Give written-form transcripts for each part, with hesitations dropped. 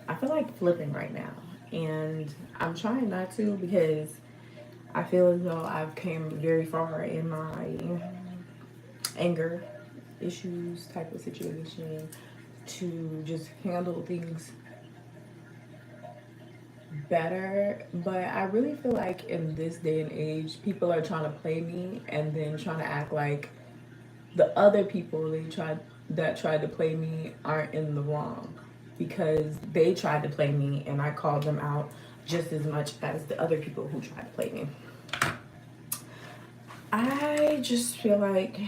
I feel like flipping right now, and I'm trying not to because I feel as though I've came very far in my anger issues type of situation to just handle things better. But I really feel like in this day and age, people are trying to play me and then trying to act like the other people tried to play me aren't in the wrong because they tried to play me and I called them out just as much as the other people who tried to play me. I just feel like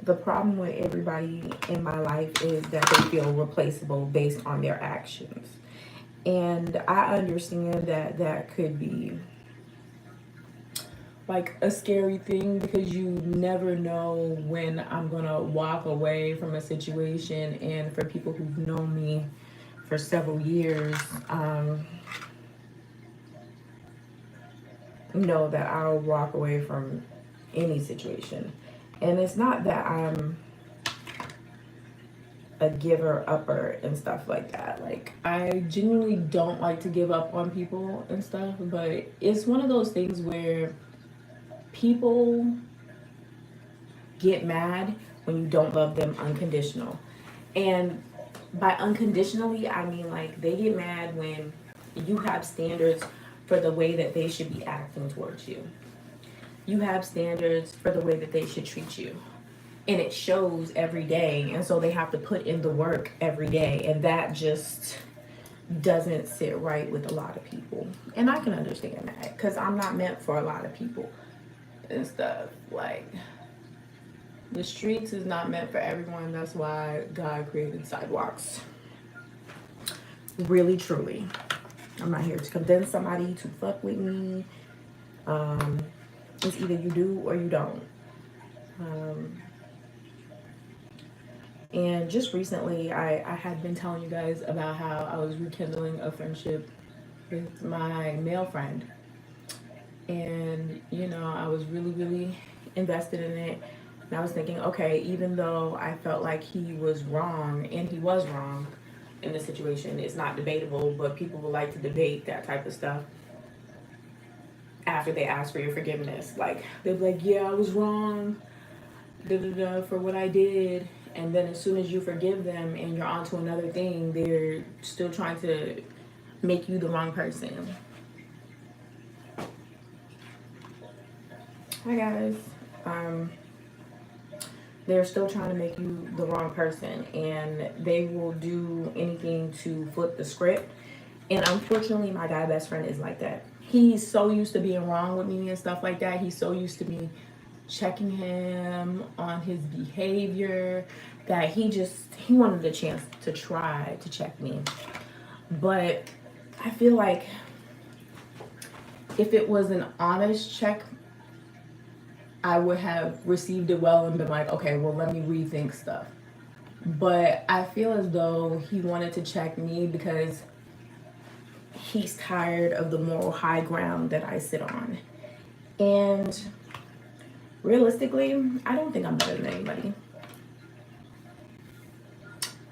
the problem with everybody in my life is that they feel replaceable based on their actions. And I understand that that could be like a scary thing because you never know when I'm gonna walk away from a situation. And for people who've known me for several years, know that I'll walk away from any situation. And it's not that I'm a giver upper and stuff like that. Like, I genuinely don't like to give up on people and stuff, but it's one of those things where people get mad when you don't love them unconditional. And by unconditionally, I mean like they get mad when you have standards for the way that they should be acting towards you. You have standards for the way that they should treat you. And it shows every day. And so they have to put in the work every day. And that just doesn't sit right with a lot of people. And I can understand that because I'm not meant for a lot of people and stuff. Like, the streets is not meant for everyone. That's why God created sidewalks. Really, truly. I'm not here to convince somebody to fuck with me. It's either you do or you don't. Um, and just recently, I had been telling you guys about how I was rekindling a friendship with my male friend. And, you know, I was really, really invested in it. And I was thinking, okay, even though I felt like he was wrong, and he was wrong in the situation, it's not debatable, but people would like to debate that type of stuff after they ask for your forgiveness. Like, they'd be like, yeah, I was wrong, da da da, for what I did. And then as soon as you forgive them and you're on to another thing, they're still trying to make you the wrong person. Hi guys. Um, they're still trying to make you the wrong person, and they will do anything to flip the script. And unfortunately, my guy best friend is like that. He's so used to being wrong with me and stuff like that. He's so used to me checking him on his behavior that he wanted a chance to try to check me. But I feel like if it was an honest check, I would have received it well and been like, okay, well, let me rethink stuff. But I feel as though he wanted to check me because he's tired of the moral high ground that I sit on. And realistically, I don't think I'm better than anybody.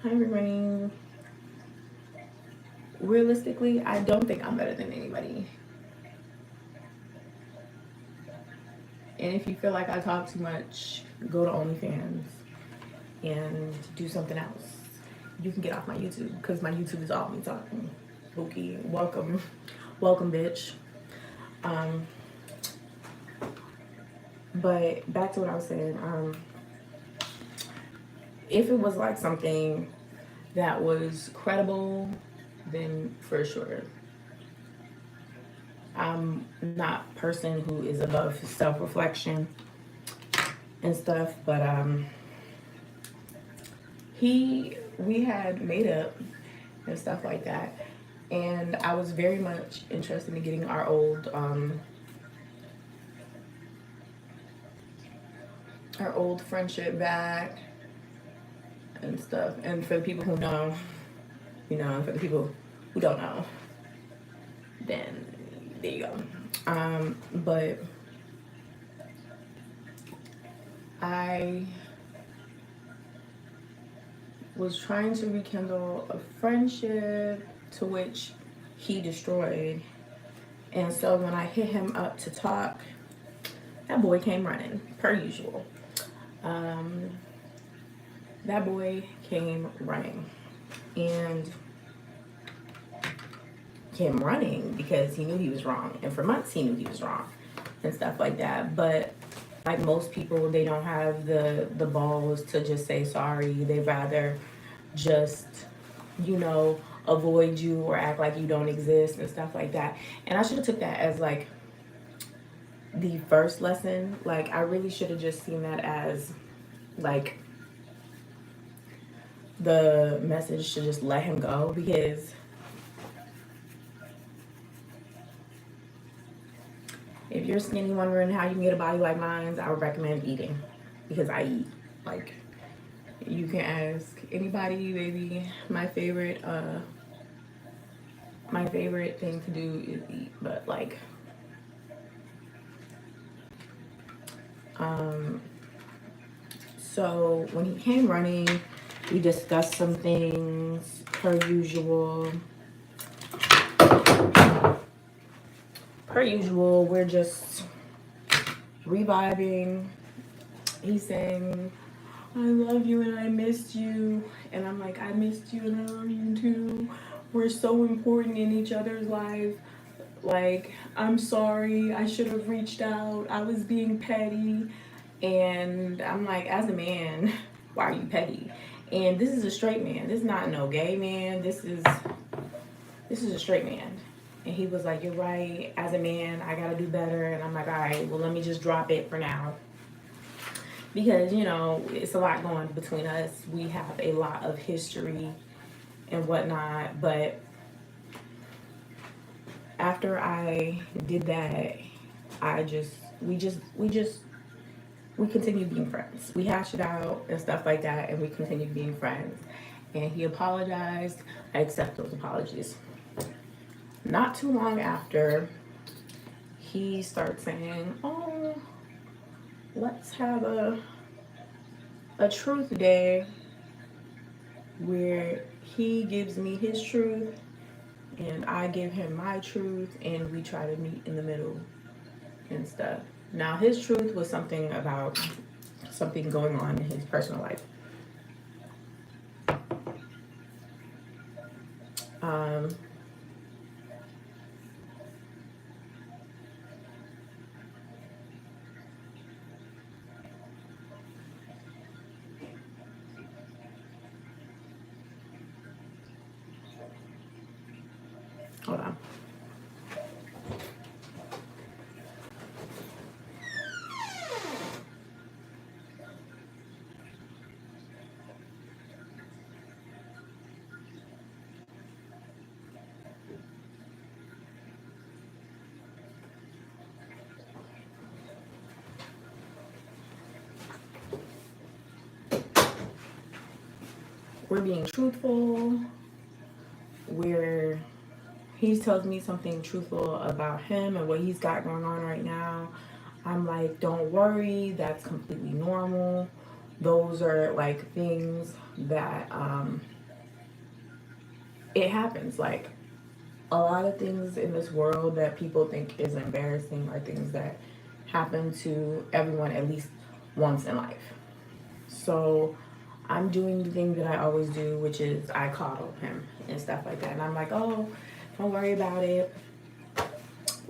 Hi, everybody. Realistically, I don't think I'm better than anybody. And if you feel like I talk too much, go to OnlyFans and do something else. You can get off my YouTube because my YouTube is all me talking. Okay, welcome, welcome, bitch. Um, but back to what I was saying. If it was like something that was credible, then for sure. I'm not a person who is above self-reflection and stuff, but we had made up and stuff like that, and I was very much interested in getting our old friendship back and stuff. And for the people who know, you know, and for the people who don't know, then there you go. But I was trying to rekindle a friendship to which he destroyed. And so when I hit him up to talk, that boy came running, per usual. Um, that boy came running. And came running because he knew he was wrong. And for months he knew he was wrong and stuff like that. But like most people, they don't have the balls to just say sorry. They rather just, you know, avoid you or act like you don't exist and stuff like that. And I should have took that as like the first lesson. Like I really should have just seen that as like the message to just let him go, because if you're skinny wondering how you can get a body like mine, I would recommend eating, because I eat. Like, you can ask anybody, baby. My favorite thing to do is eat. But like, so when he came running, we discussed some things per usual. Per usual, we're just reviving. He's saying, I love you and I missed you. And I'm like, I missed you and I love you too. We're so important in each other's life. Like, I'm sorry. I should have reached out. I was being petty. And I'm like, as a man, why are you petty? And this is a straight man. This is not no gay man. This is a straight man. And he was like, you're right. As a man, I gotta do better. And I'm like, all right, well, let me just drop it for now. Because, you know, it's a lot going between us. We have a lot of history and whatnot. But after I did that, we continued being friends. We hashed it out and stuff like that, and we continued being friends. And he apologized. I accept those apologies. Not too long after, he starts saying, oh, let's have a truth day where he gives me his truth and I give him my truth, and we try to meet in the middle and stuff. Now, his truth was something about something going on in his personal life. Hold on. We're being truthful. He tells me something truthful about him and what he's got going on right now. I'm like, don't worry, that's completely normal. Those are like things that it happens. Like, a lot of things in this world that people think is embarrassing are things that happen to everyone at least once in life. So I'm doing the thing that I always do, which is I coddle him and stuff like that. And I'm like, oh, don't worry about it.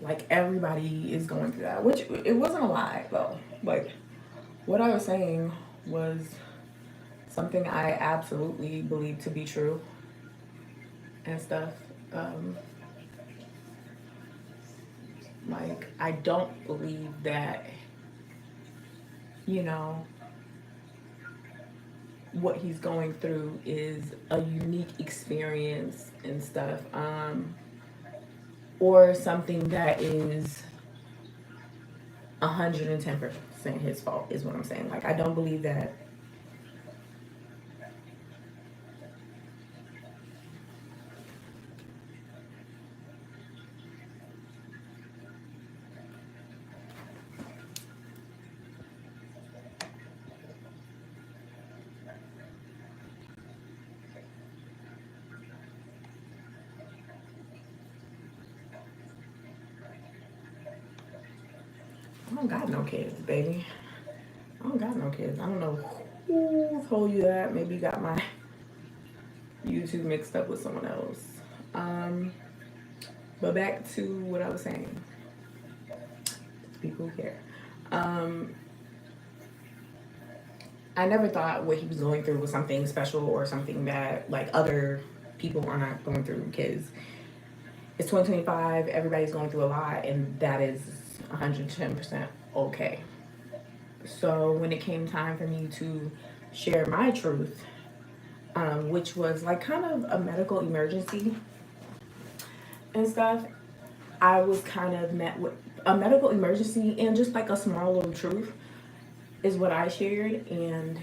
Like, everybody is going through that, which it wasn't a lie though. Like, what I was saying was something I absolutely believe to be true and stuff. Like, I don't believe that, you know, what he's going through is a unique experience and stuff, or something that is 110% his fault, is what I'm saying. Like, I don't believe that. don't got no kids, baby. I don't got no kids. I don't know who told you that. Maybe you got my YouTube mixed up with someone else. But back to what I was saying. People who care. I never thought what he was going through was something special or something that like other people are not going through, because it's 2025, everybody's going through a lot, and that is 110% okay. So when it came time for me to share my truth, which was like kind of a medical emergency and stuff, I was kind of met with a medical emergency and just like a small little truth is what I shared. And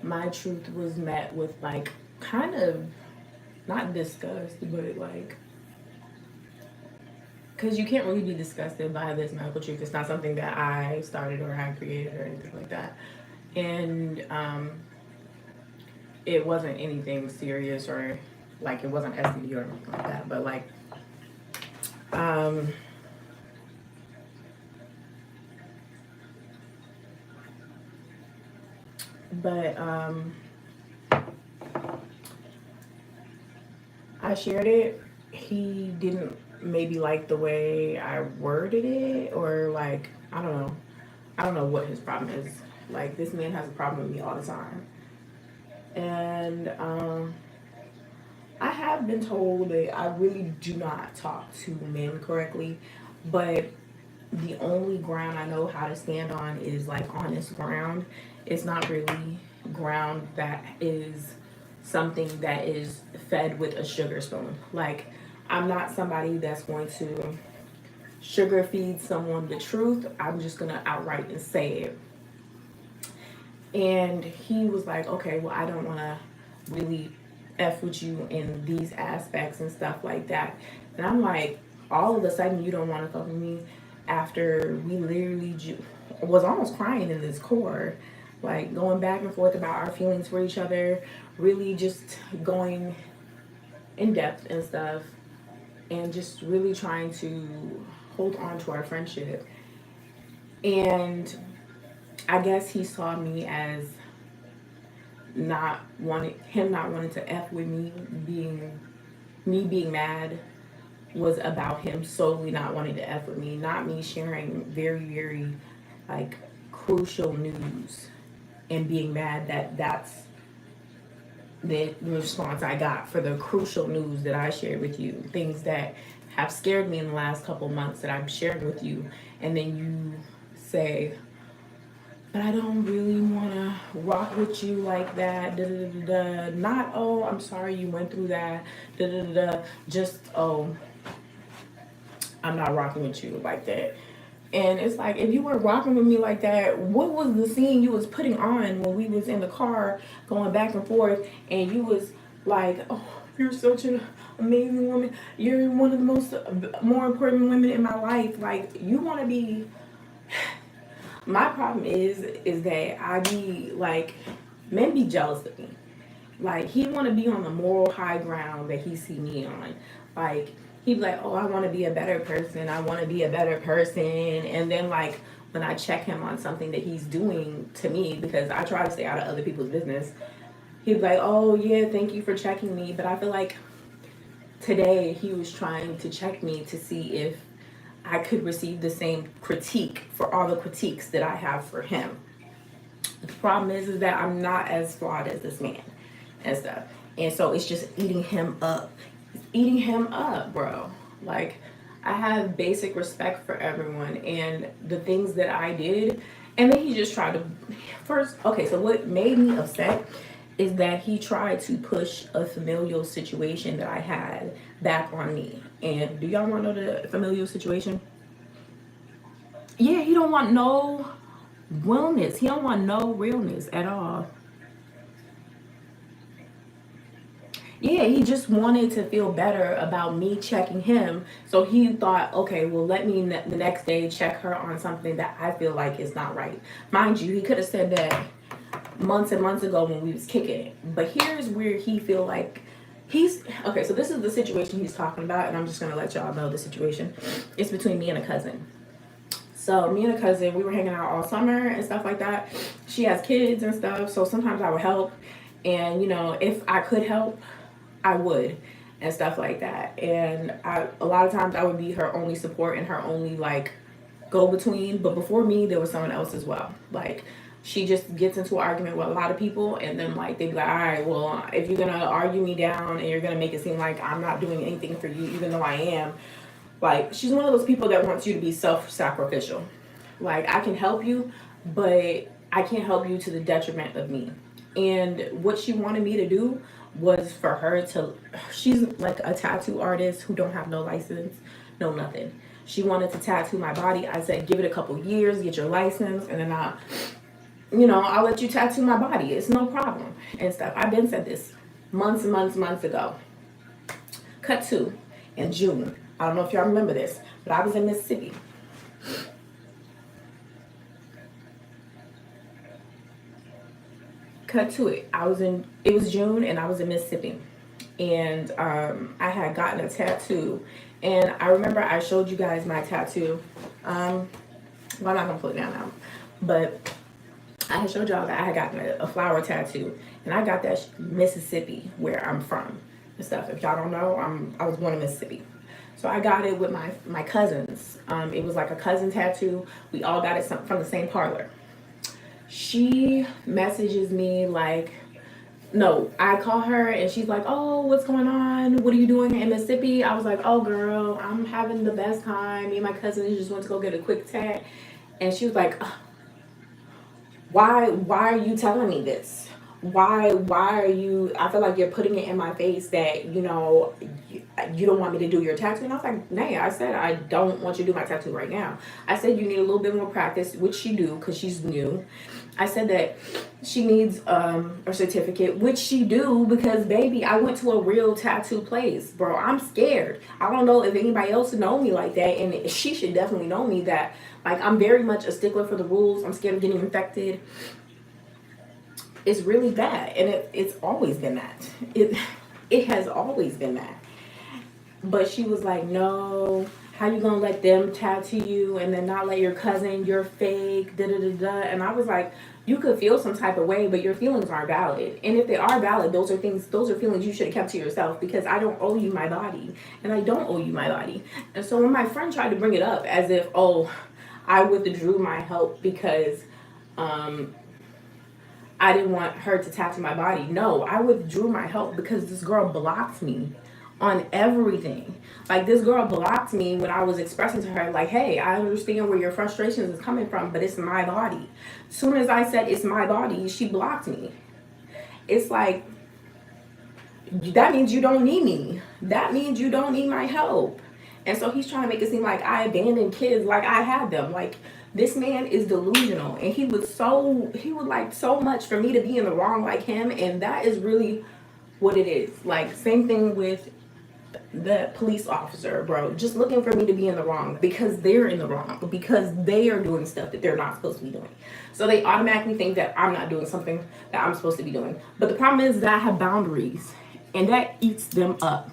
my truth was met with like kind of not disgust, but like, because you can't really be disgusted by this medical truth. It's not something that I started or I created or anything like that. And it wasn't anything serious, or like it wasn't STD or anything like that. But like, but I shared it. He didn't maybe like the way I worded it, or like I don't know. I don't know what his problem is. Like, this man has a problem with me all the time. And I have been told that I really do not talk to men correctly, but the only ground I know how to stand on is like honest ground. It's not really ground that is something that is fed with a sugar spoon. Like, I'm not somebody that's going to sugar feed someone the truth. I'm just gonna outright and say it. And he was like, okay, well, I don't want to really F with you in these aspects and stuff like that. And I'm like, all of a sudden, you don't want to fuck with me after we literally was almost crying in this core, like going back and forth about our feelings for each other, really just going in depth and stuff, and just really trying to hold on to our friendship. And I guess he saw me as not wanting to F with me, being mad was about him solely not wanting to F with me, not me sharing very, very like crucial news and being mad that that's the response I got for the crucial news that I shared with you, things that have scared me in the last couple months that I've shared with you, and then you say, but I don't really want to rock with you like that, da, da, da, da. Not, oh, I'm sorry you went through that, da, da, da, da. Just, oh, I'm not rocking with you like that. And it's like, if you were rocking with me like that, what was the scene you was putting on when we was in the car going back and forth, and you was like, oh, you're such an amazing woman, you're one of the more important women in my life. Like, you want to be. My problem is that I be like, men be jealous of me. Like, he want to be on the moral high ground that he see me on. Like, he be like, oh, I want to be a better person. I want to be a better person. And then like when I check him on something that he's doing to me, because I try to stay out of other people's business, he'd be like, oh yeah, thank you for checking me. But I feel like today he was trying to check me to see if I could receive the same critique for all the critiques that I have for him. The problem is that I'm not as flawed as this man and stuff. And so it's just eating him up. It's eating him up, bro. Like, I have basic respect for everyone and the things that I did. And then he just tried to first, okay, so what made me upset is that he tried to push a familial situation that I had back on me. And do y'all want to know the familial situation? Yeah, he don't want no wellness. He don't want no realness at all. Yeah, he just wanted to feel better about me checking him. So he thought, okay, well, let me the next day check her on something that I feel like is not right. Mind you, he could have said that months and months ago when we was kicking it. But here's where he feel like he's okay. So this is the situation he's talking about, and I'm just gonna let y'all know the situation. It's between me and a cousin. So me and a cousin, we were hanging out all summer and stuff like that. She has kids and stuff, so sometimes I would help. And you know, if I could help, I would and stuff like that. And a lot of times I would be her only support and her only like go between. But before me, there was someone else as well. Like she just gets into an argument with a lot of people, and then like they be like, all right, well, if you're gonna argue me down and you're gonna make it seem like I'm not doing anything for you, even though I am, like she's one of those people that wants you to be self-sacrificial. Like I can help you, but I can't help you to the detriment of me. And what she wanted me to do was for her to, she's like a tattoo artist who don't have no license, no nothing. She wanted to tattoo my body. I said, give it a couple years, get your license, and then I'll let you tattoo my body. It's no problem and stuff. I've been said this months and months, months ago. Cut to in June. I don't know if y'all remember this, but I was in Mississippi. Cut to it. It was June and I was in Mississippi. And I had gotten a tattoo. And I remember I showed you guys my tattoo. Well, I'm not going to put it down now. But I had showed y'all that I had gotten a flower tattoo. And I got that Mississippi, where I'm from and stuff. If y'all don't know, I was born in Mississippi. So I got it with my cousins. It was like a cousin tattoo. We all got it from the same parlor. She messages me like, no, I call her and she's like, oh, what's going on? What are you doing in Mississippi? I was like, oh, girl, I'm having the best time. Me and my cousins just went to go get a quick tat. And she was like, why are you telling me this? Why are you, I feel like you're putting it in my face that, you don't want me to do your tattoo. And I was like, nay, I said, I don't want you to do my tattoo right now. I said, you need a little bit more practice, which she do because she's new. I said that she needs a certificate, which she do because, baby, I went to a real tattoo place, bro. I'm scared. I don't know if anybody else know me like that, and she should definitely know me that, like, I'm very much a stickler for the rules. I'm scared of getting infected. It's really bad, and it's always been that. It has always been that. But she was like, no, how you gonna let them tattoo you and then not let your cousin, you're fake, da da da da. And I was like, you could feel some type of way, but your feelings aren't valid. And if they are valid, those are feelings you should have kept to yourself, because I don't owe you my body, and I don't owe you my body. And so when my friend tried to bring it up as if, oh, I withdrew my help because I didn't want her to tattoo my body. No, I withdrew my help because this girl blocked me on everything. Like, this girl blocked me when I was expressing to her, like, hey, I understand where your frustrations is coming from, but it's my body. As soon as I said it's my body, she blocked me. It's like, that means you don't need me. That means you don't need my help. And so he's trying to make it seem like I abandoned kids like I had them. Like, this man is delusional, and he would like so much for me to be in the wrong like him, and that is really what it is. Like, same thing with the police officer, bro, just looking for me to be in the wrong because they're in the wrong, because they are doing stuff that they're not supposed to be doing. So they automatically think that I'm not doing something that I'm supposed to be doing. But the problem is that I have boundaries, and that eats them up.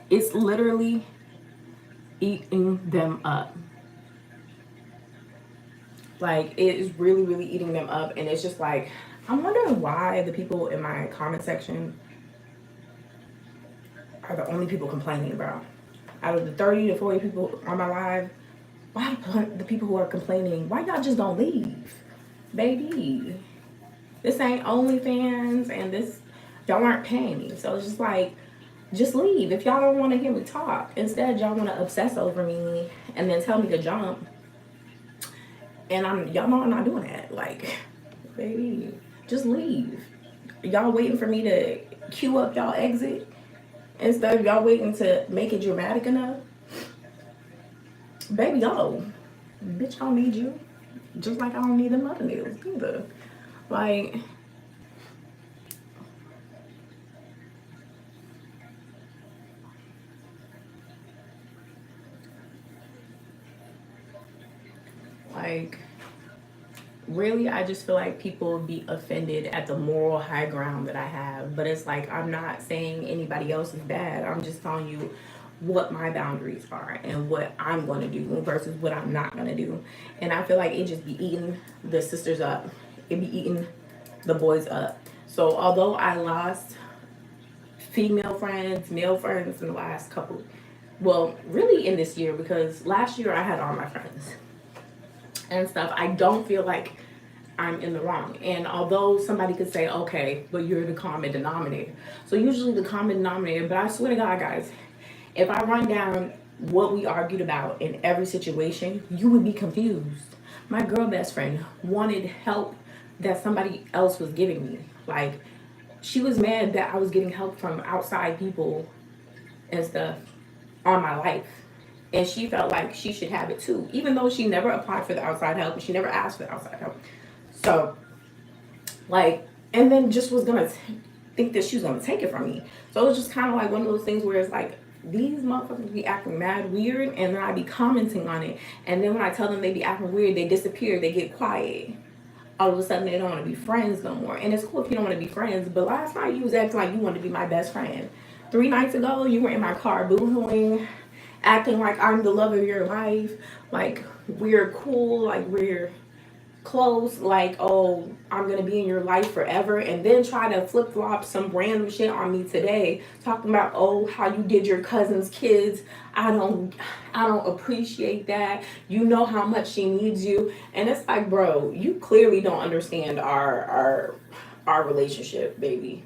It's literally eating them up. Like, it is really, really eating them up. And it's just like, I'm wondering why the people in my comment section are the only people complaining, bro. Out of the 30 to 40 people on my live, why the people who are complaining, why y'all just don't leave? Baby, this ain't OnlyFans, and this, y'all aren't paying me. So it's just like, just leave if y'all don't want to hear me talk. Instead, y'all want to obsess over me and then tell me to jump. And y'all know I'm not doing that. Like, baby, just leave. Y'all waiting for me to queue up y'all exit instead of y'all waiting to make it dramatic enough. Baby, go. Bitch, I don't need you. Just like I don't need them other niggas either. Like, really, I just feel like people would be offended at the moral high ground that I have. But it's like, I'm not saying anybody else is bad. I'm just telling you what my boundaries are and what I'm going to do versus what I'm not going to do. And I feel like it just be eating the sisters up. It be eating the boys up. So although I lost female friends, male friends in the last couple, well, really in this year, because last year I had all my friends and stuff, I don't feel like I'm in the wrong. And although somebody could say, okay, but you're the common denominator. So usually the common denominator, but I swear to God, guys, if I run down what we argued about in every situation, you would be confused. My girl best friend wanted help that somebody else was giving me. Like, she was mad that I was getting help from outside people and stuff on my life. And she felt like she should have it too, even though she never applied for the outside help and she never asked for the outside help. So, like, and then just was gonna think that she was gonna take it from me. So it was just kind of like one of those things where it's like, these motherfuckers be acting mad weird, and then I be commenting on it. And then when I tell them they be acting weird, they disappear, they get quiet. All of a sudden, they don't want to be friends no more. And it's cool if you don't want to be friends, but last night you was acting like you wanted to be my best friend. 3 nights ago, you were in my car boohooing, acting like I'm the love of your life, like we're cool, like we're close, like, oh, I'm gonna be in your life forever, and then try to flip flop some random shit on me today, talking about, oh, how you did your cousin's kids. I don't appreciate that. You know how much she needs you. And it's like, bro, you clearly don't understand our relationship, baby.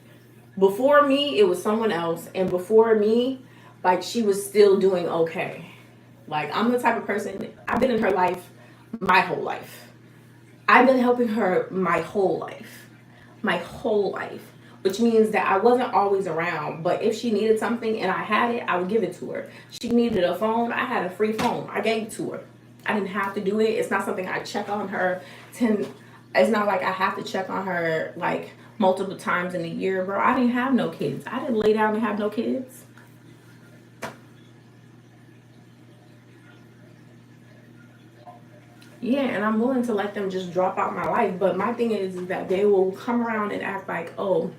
Before me, it was someone else, and before me, like, she was still doing okay. Like, I'm the type of person, I've been in her life my whole life. I've been helping her my whole life. My whole life. Which means that I wasn't always around, but if she needed something and I had it, I would give it to her. She needed a phone, I had a free phone. I gave it to her. I didn't have to do it. It's not something I check on her. It's not like I have to check on her like multiple times in a year, bro. I didn't have no kids. I didn't lay down and have no kids. Yeah, and I'm willing to let them just drop out my life. But my thing is that they will come around and act like, oh,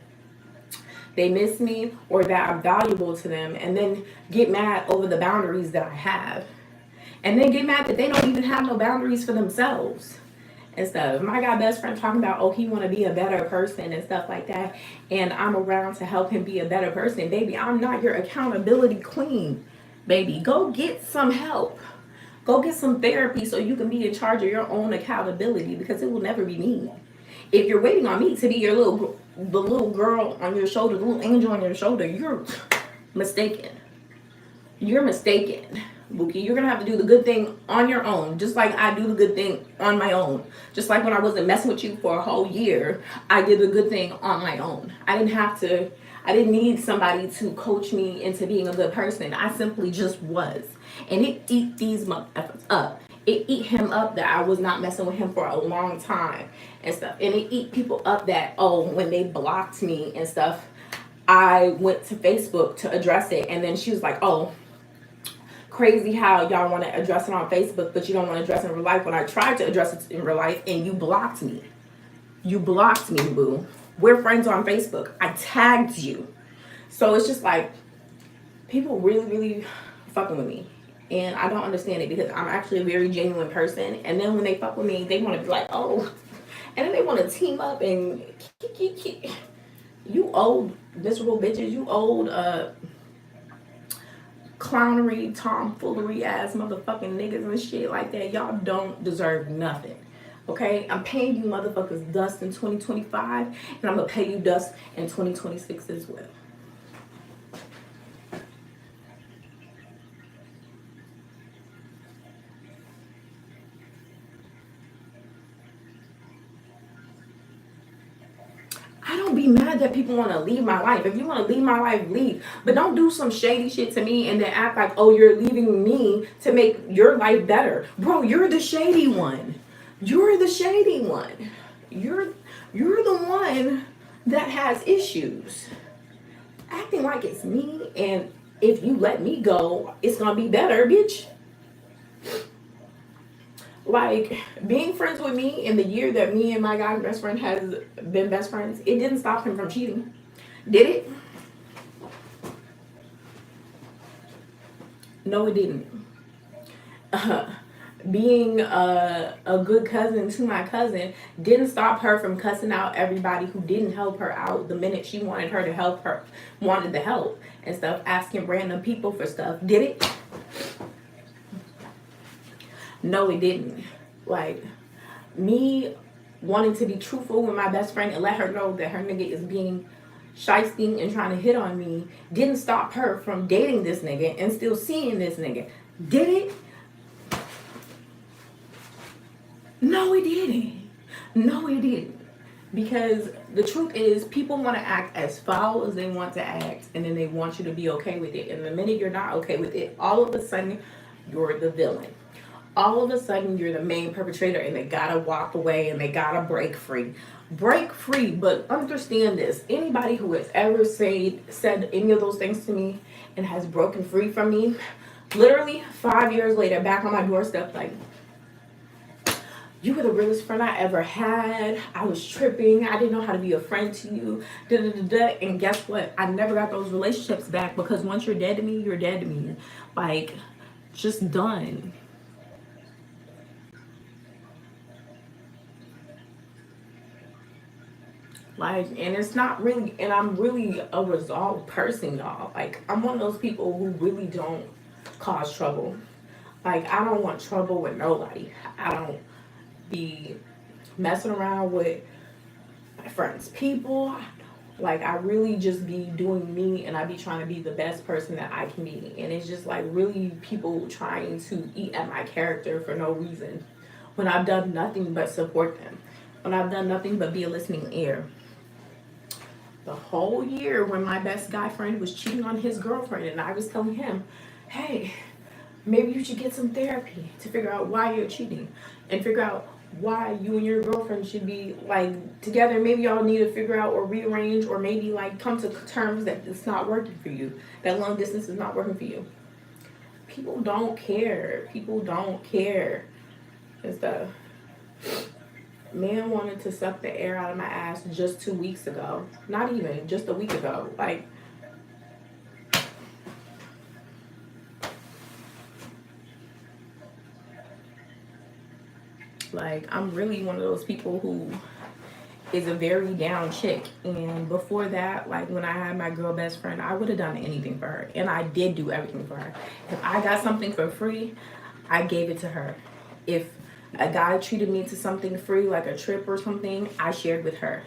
they miss me or that I'm valuable to them, and then get mad over the boundaries that I have. And then get mad that they don't even have no boundaries for themselves and stuff. My guy best friend talking about, oh, he want to be a better person and stuff like that. And I'm around to help him be a better person. Baby, I'm not your accountability queen. Baby, go get some help. Go get some therapy so you can be in charge of your own accountability, because it will never be me. If you're waiting on me to be the little girl on your shoulder, the little angel on your shoulder, you're mistaken. You're mistaken, Bookie. You're gonna have to do the good thing on your own, just like I do the good thing on my own. Just like when I wasn't messing with you for a whole year, I did the good thing on my own. I didn't need somebody to coach me into being a good person. I simply just was. And it eat these motherfuckers up. It eat him up that I was not messing with him for a long time and stuff. And it eat people up that, oh, when they blocked me and stuff, I went to Facebook to address it. And then she was like, oh, crazy how y'all want to address it on Facebook, but you don't want to address it in real life. When I tried to address it in real life and you blocked me. You blocked me, boo. We're friends on Facebook. I tagged you. So it's just like, people really, really fucking with me. And I don't understand it, because I'm actually a very genuine person. And then when they fuck with me, they want to be like, oh. And then they want to team up and you old miserable bitches. You old clownery, tomfoolery ass motherfucking niggas and shit like that. Y'all don't deserve nothing. Okay? I'm paying you motherfuckers dust in 2025. And I'm going to pay you dust in 2026 as well. I don't be mad that people want to leave my life. If you want to leave my life, leave. But don't do some shady shit to me and then act like, oh, you're leaving me to make your life better. Bro, you're the shady one. You're the shady one. You're the one that has issues. Acting like it's me, and if you let me go, it's going to be better, bitch. Like, being friends with me in the year that me and my guy best friend has been best friends, it didn't stop him from cheating. Did it? No, it didn't. Being a good cousin to my cousin didn't stop her from cussing out everybody who didn't help her out the minute she wanted her to help her, wanted the help and stuff, asking random people for stuff. Did it? No, it didn't. Like, me wanting to be truthful with my best friend and let her know that her nigga is being shysting and trying to hit on me didn't stop her from dating this nigga and still seeing this nigga. Did it? No, it didn't. No, it didn't. Because the truth is, people want to act as foul as they want to act, and then they want you to be okay with it. And the minute you're not okay with it, all of a sudden, you're the villain. All of a sudden, you're the main perpetrator, and they gotta walk away and they gotta break free. Break free, but understand this. Anybody who has ever said any of those things to me and has broken free from me, literally 5 years later, back on my doorstep, like, you were the realest friend I ever had. I was tripping. I didn't know how to be a friend to you. Da, da, da, da. And guess what? I never got those relationships back because once you're dead to me, you're dead to me. Like, just done. Like, and it's not really, and I'm really a resolved person, y'all. Like, I'm one of those people who really don't cause trouble. Like, I don't want trouble with nobody. I don't be messing around with my friends' people. Like, I really just be doing me, and I be trying to be the best person that I can be. And it's just like really people trying to eat at my character for no reason when I've done nothing but support them, when I've done nothing but be a listening ear. The whole year when my best guy friend was cheating on his girlfriend, and I was telling him, hey, maybe you should get some therapy to figure out why you're cheating and figure out why you and your girlfriend should be like together. Maybe y'all need to figure out or rearrange or maybe like come to terms that it's not working for you, that long distance is not working for you. People don't care. People don't care and stuff. Man wanted to suck the air out of my ass just 2 weeks ago. Not even, just a week ago. Like, I'm really one of those people who is a very down chick. And before that, like when I had my girl best friend, I would have done anything for her. And I did do everything for her. If I got something for free, I gave it to her. If a guy treated me to something free, like a trip or something, I shared with her.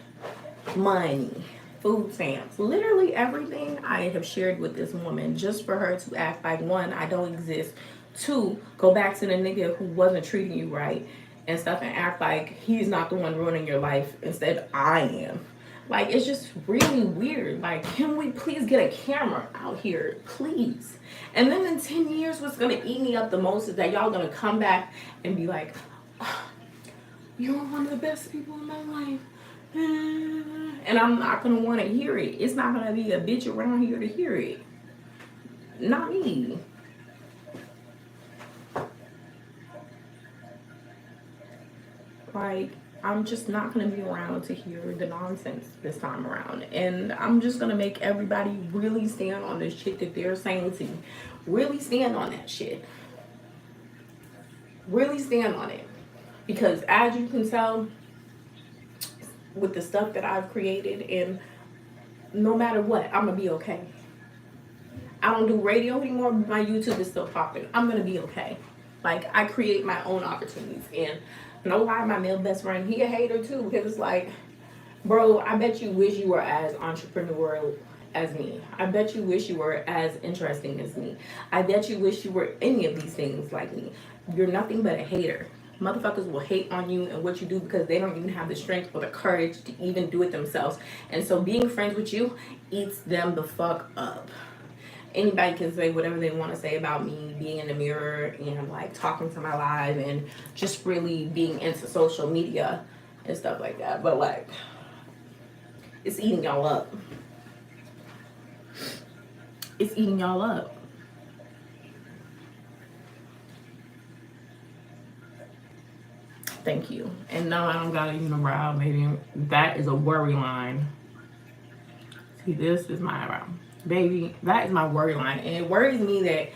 Money, food stamps, literally everything I have shared with this woman just for her to act like, one, I don't exist. Two, go back to the nigga who wasn't treating you right and stuff and act like he's not the one ruining your life. Instead, I am. Like, it's just really weird. Like, can we please get a camera out here, please? And then in 10 years, what's gonna eat me up the most is that y'all gonna come back and be like, oh, you're one of the best people in my life. And I'm not gonna wanna hear it. It's not gonna be a bitch around here to hear it. Not me. Like, I'm just not gonna be around to hear the nonsense this time around. And I'm just gonna make everybody really stand on this shit that they're saying to me. Really stand on that shit. Really stand on it. Because as you can tell, with the stuff that I've created, and no matter what, I'm gonna be okay. I don't do radio anymore, but my YouTube is still popping. I'm gonna be okay. Like, I create my own opportunities. And no lie, my male best friend, he a hater too, because it's like, bro, I bet you wish you were as entrepreneurial as me. I bet you wish you were as interesting as me. I bet you wish you were any of these things like me. You're nothing but a hater. Motherfuckers will hate on you and what you do because they don't even have the strength or the courage to even do it themselves. And so being friends with you eats them the fuck up. Anybody can say whatever they want to say about me being in the mirror and like talking to my live and just really being into social media and stuff like that. But like, it's eating y'all up. It's eating y'all up. Thank you. And no, I don't got a unibrow, baby. That is a worry line. See, this is my eyebrow. Baby, that is my worry line. And it worries me that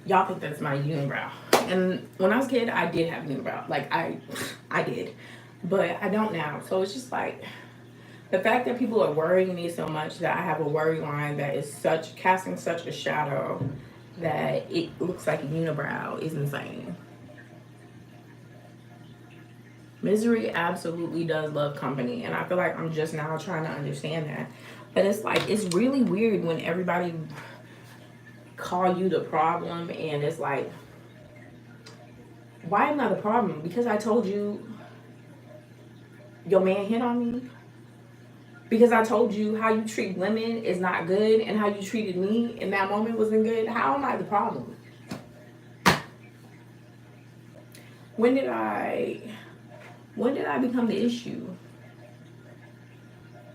y'all think that's my unibrow. And when I was a kid, I did have unibrow. Like I did, but I don't now. So it's just like the fact that people are worrying me so much that I have a worry line that is such casting such a shadow that it looks like a unibrow is insane. Misery absolutely does love company, and I feel like I'm just now trying to understand that. But it's like it's really weird when everybody call you the problem, and it's like, why am I the problem? Because I told you your man hit on me. Because I told you how you treat women is not good, and how you treated me in that moment wasn't good. How am I the problem? When did I become the issue?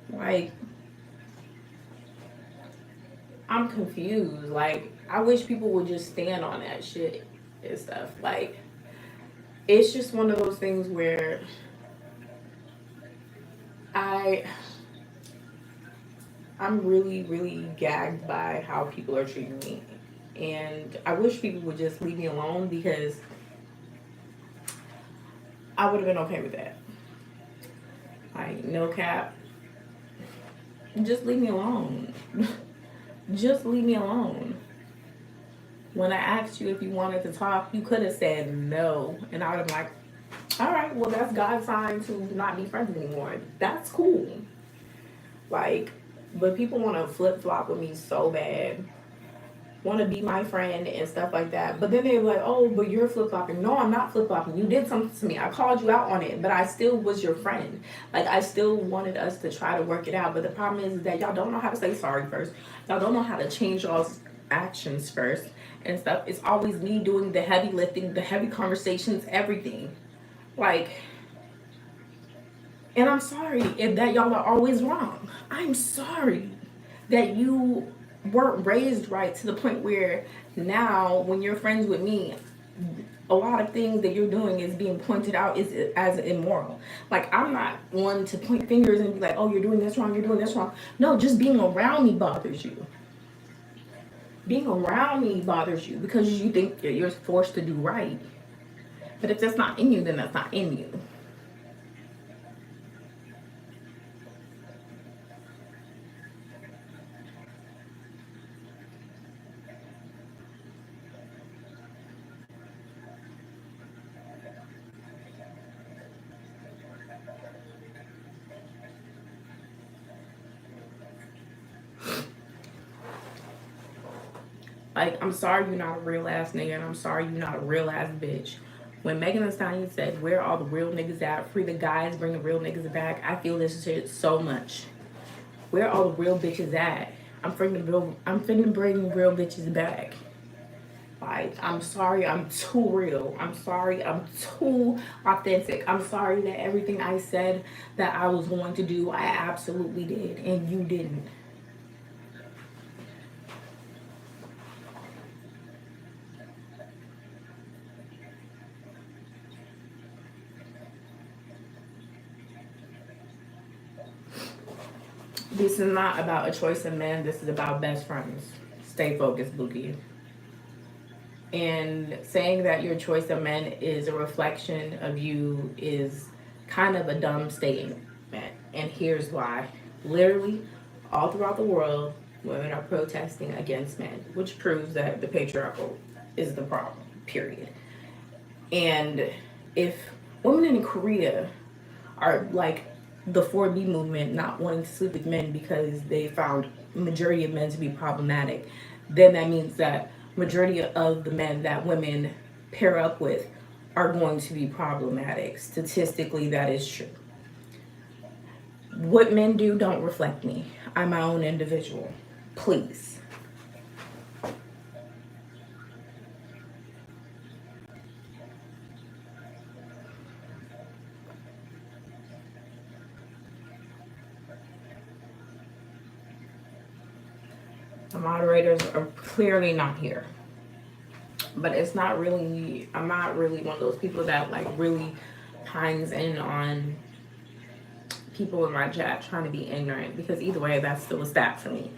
Like, I'm confused. Like, I wish people would just stand on that shit and stuff. Like, it's just one of those things where I'm really, really gagged by how people are treating me. And I wish people would just leave me alone, because I would have been okay with that. Like, no cap. Just leave me alone. Just leave me alone. When I asked you if you wanted to talk, you could have said no. And I would have been like, all right, well, that's God's sign to not be friends anymore. That's cool. Like, but people want to flip flop with me so bad, want to be my friend and stuff like that. But then they're like, oh, but you're flip flopping. No, I'm not flip flopping. You did something to me. I called you out on it, but I still was your friend. Like, I still wanted us to try to work it out. But the problem is that y'all don't know how to say sorry first. Y'all don't know how to change y'all's actions first and stuff. It's always me doing the heavy lifting, the heavy conversations, everything. Like, and I'm sorry if that y'all are always wrong. I'm sorry that you weren't raised right to the point where now when you're friends with me, a lot of things that you're doing is being pointed out as immoral. Like, I'm not one to point fingers and be like, oh, you're doing this wrong, you're doing this wrong. No, just being around me bothers you. Being around me bothers you because you think that you're forced to do right. But if that's not in you, then that's not in you. Like, I'm sorry you're not a real ass nigga, and I'm sorry you're not a real ass bitch. When Megan Thee Stallion said, where are the real niggas at? Free the guys, bring the real niggas back. I feel this shit so much. Where are the real bitches at? I'm finna bring real bitches back. Like, I'm sorry, I'm too real. I'm sorry, I'm too authentic. I'm sorry that everything I said that I was going to do, I absolutely did, and you didn't. This is not about a choice of men. This is about best friends. Stay focused, Bookie. And saying that your choice of men is a reflection of you is kind of a dumb statement. And here's why. Literally, all throughout the world, women are protesting against men, which proves that the patriarchal is the problem, period. And if women in Korea are like the 4B movement, not wanting to sleep with men because they found majority of men to be problematic, then that means that majority of the men that women pair up with are going to be problematic. Statistically, that is true. What men do don't reflect me. I'm my own individual. Please. The moderators are clearly not here. But it's not really, I'm not really one of those people that like really pines in on people in my chat trying to be ignorant, because either way, that's still a stat for me.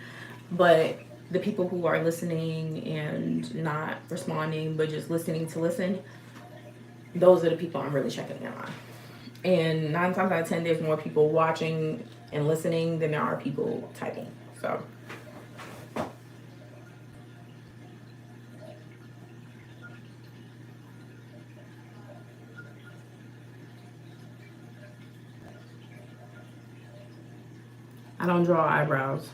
But the people who are listening and not responding, but just listening to listen, those are the people I'm really checking in on. And 9 times out of 10, there's more people watching and listening than there are people typing. So I don't draw eyebrows.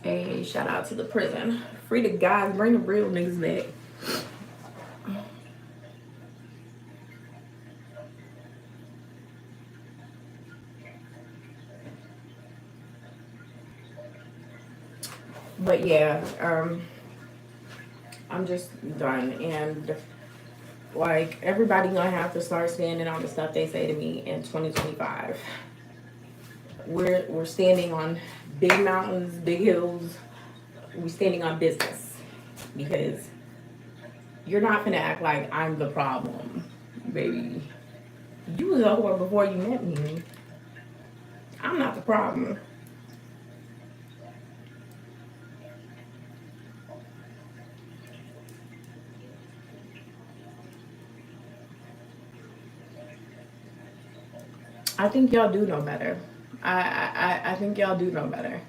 Hey, shout out to the prison. Free the guys, bring the real niggas back. But yeah, I'm just done. And like, everybody gonna have to start standing on the stuff they say to me in 2025. We're standing on big mountains, big hills. We're standing on business, because you're not gonna act like I'm the problem, baby. You was a whore before you met me. I'm not the problem. I think y'all do know better. I think y'all do know better.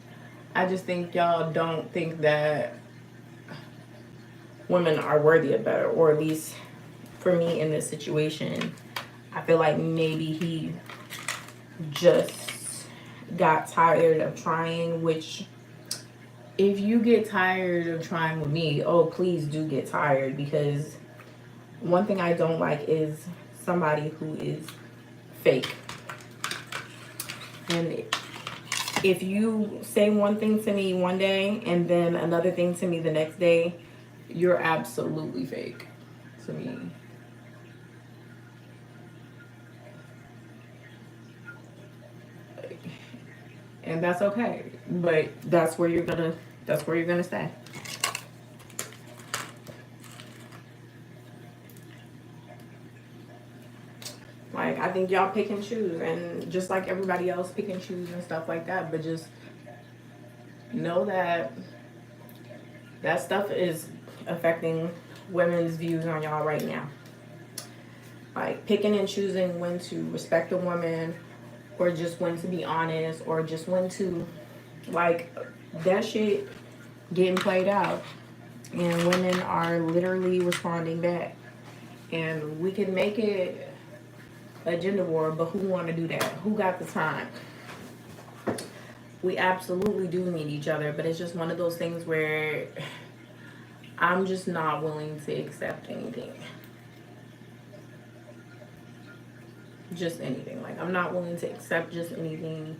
I just think y'all don't think that women are worthy of better, or at least for me in this situation, I feel like maybe he just got tired of trying, which if you get tired of trying with me, oh, please do get tired, because one thing I don't like is somebody who is fake. And if you say one thing to me one day and then another thing to me the next day, you're absolutely fake to me. And that's okay. But that's where you're gonna stay. Like, I think y'all pick and choose, and just like everybody else pick and choose and stuff like that, but just know that that stuff is affecting women's views on y'all right now. Like, picking and choosing when to respect a woman, or just when to be honest, or just when to, like, that shit getting played out, and women are literally responding back. And we can make it a gender war, but who want to do that? Who got the time? We absolutely do need each other, but it's just one of those things where I'm just not willing to accept anything. Just anything. Like, I'm not willing to accept just anything.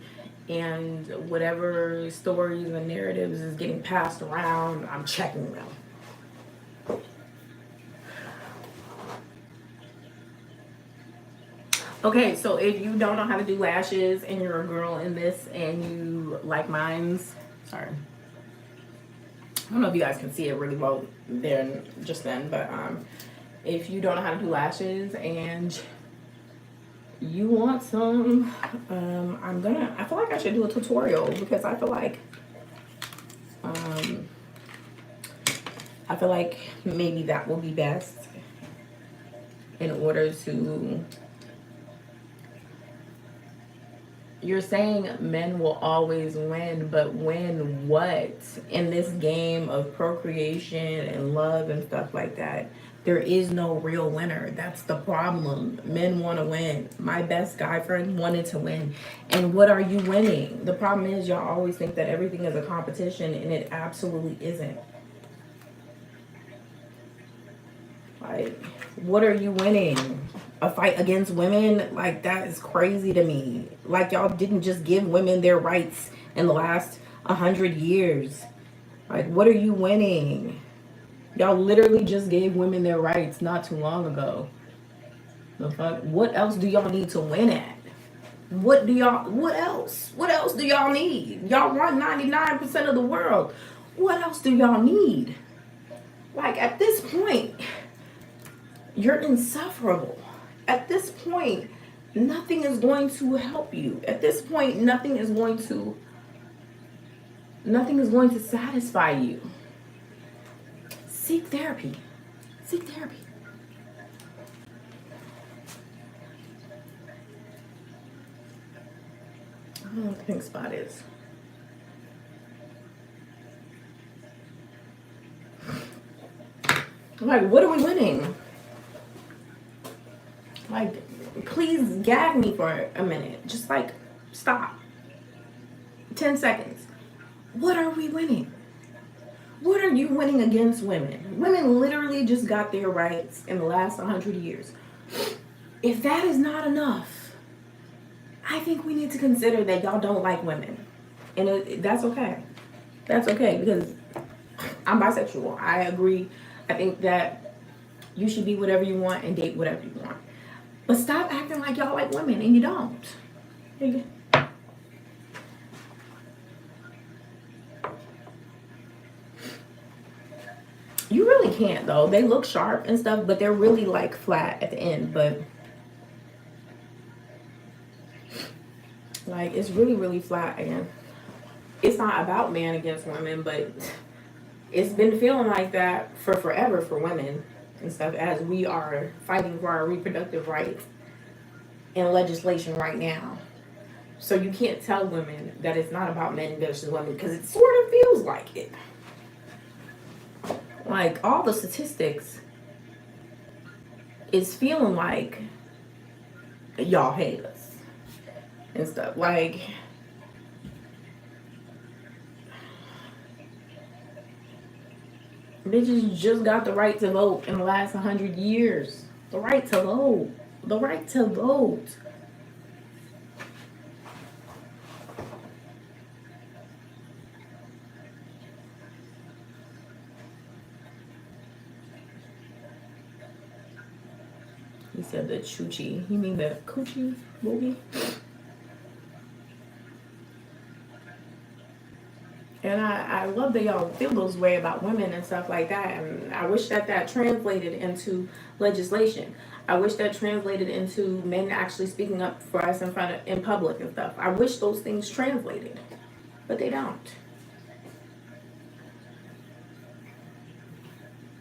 And whatever stories and narratives is getting passed around, I'm checking them. Okay, so if you don't know how to do lashes and you're a girl in this and you like mines, sorry. I don't know if you guys can see it really well there just then, but if you don't know how to do lashes and you want some, I feel like I should do a tutorial, because I feel like maybe that will be best in order to. You're saying men will always win, but win what? In this game of procreation and love and stuff like that, there is no real winner. That's the problem. Men want to win. My best guy friend wanted to win. And what are you winning? The problem is y'all always think that everything is a competition, and it absolutely isn't. Like, what are you winning? A fight against women? Like, that is crazy to me. Like, y'all didn't just give women their rights in the last 100 years. Like, what are you winning? Y'all literally just gave women their rights not too long ago. The fuck? What else do y'all need to win at? What else? What else do y'all need? Y'all run 99% of the world. What else do y'all need? Like, at this point, you're insufferable. At this point, nothing is going to help you. At this point, nothing is going to Nothing is going to satisfy you. Seek therapy. Seek therapy. I don't know what the pink spot is. Like, what are we winning? Like, please gag me for a minute. Just like, stop. 10 seconds. What are we winning? What are you winning against women? Women literally just got their rights in the last 100 years. If that is not enough, I think we need to consider that y'all don't like women. And that's okay. That's okay, because I'm bisexual. I agree. I think that you should be whatever you want and date whatever you want. But stop acting like y'all like women and you don't. You really can't though. They look sharp and stuff, but they're really like flat at the end. But like, it's really, really flat again. It's not about man against women, but it's been feeling like that for forever for women and stuff, as we are fighting for our reproductive rights in legislation right now. So you can't tell women that it's not about men versus women, because it sort of feels like it. Like, all the statistics is feeling like y'all hate us and stuff. Like, bitches just got the right to vote in the last 100 years. The right to vote. The right to vote. He said the choochie. You mean the coochie movie? And I love that y'all feel those way about women and stuff like that. And I wish that that translated into legislation. I wish that translated into men actually speaking up for us in public and stuff. I wish those things translated, but they don't.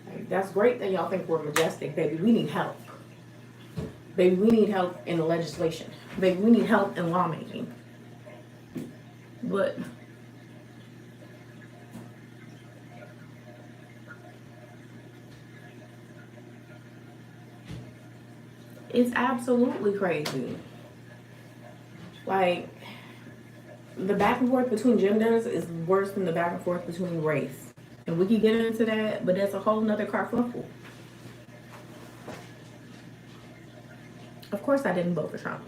Like, that's great that y'all think we're majestic, baby. We need help. Baby, we need help in the legislation. Baby, we need help in lawmaking. But it's absolutely crazy. Like, the back and forth between genders is worse than the back and forth between race. And we can get into that, but that's a whole nother kerfuffle. Of course I didn't vote for Trump.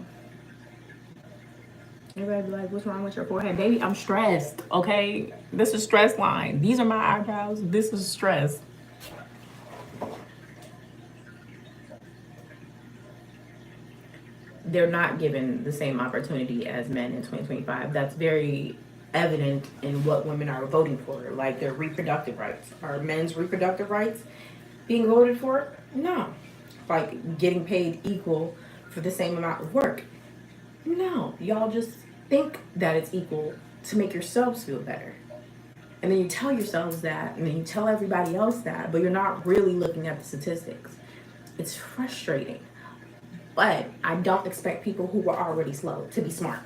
Everybody be like, what's wrong with your forehead? Baby, I'm stressed, okay? This is stress line. These are my eyebrows. This is stress. They're not given the same opportunity as men in 2025. That's very evident in what women are voting for, like their reproductive rights. Are men's reproductive rights being voted for? No. Like getting paid equal for the same amount of work? No. Y'all just think that it's equal to make yourselves feel better. And then you tell yourselves that, and then you tell everybody else that, but you're not really looking at the statistics. It's frustrating. But I don't expect people who were already slow to be smart.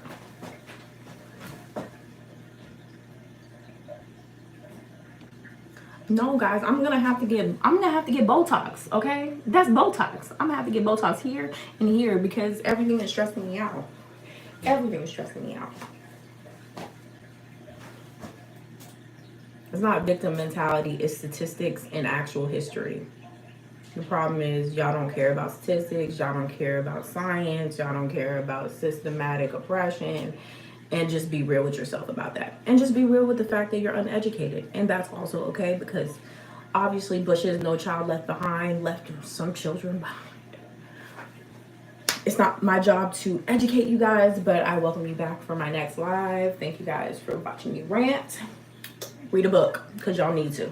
No, guys, I'm gonna have to get Botox, okay? That's Botox. I'm gonna have to get Botox here and here because everything is stressing me out. Everything is stressing me out. It's not victim mentality, it's statistics and actual history. The problem is y'all don't care about statistics, y'all don't care about science, y'all don't care about systematic oppression, and just be real with yourself about that. And just be real with the fact that you're uneducated. And that's also okay, because obviously Bush's No Child Left Behind left some children behind. It's not my job to educate you guys, but I welcome you back for my next live. Thank you guys for watching me rant. Read a book, because y'all need to.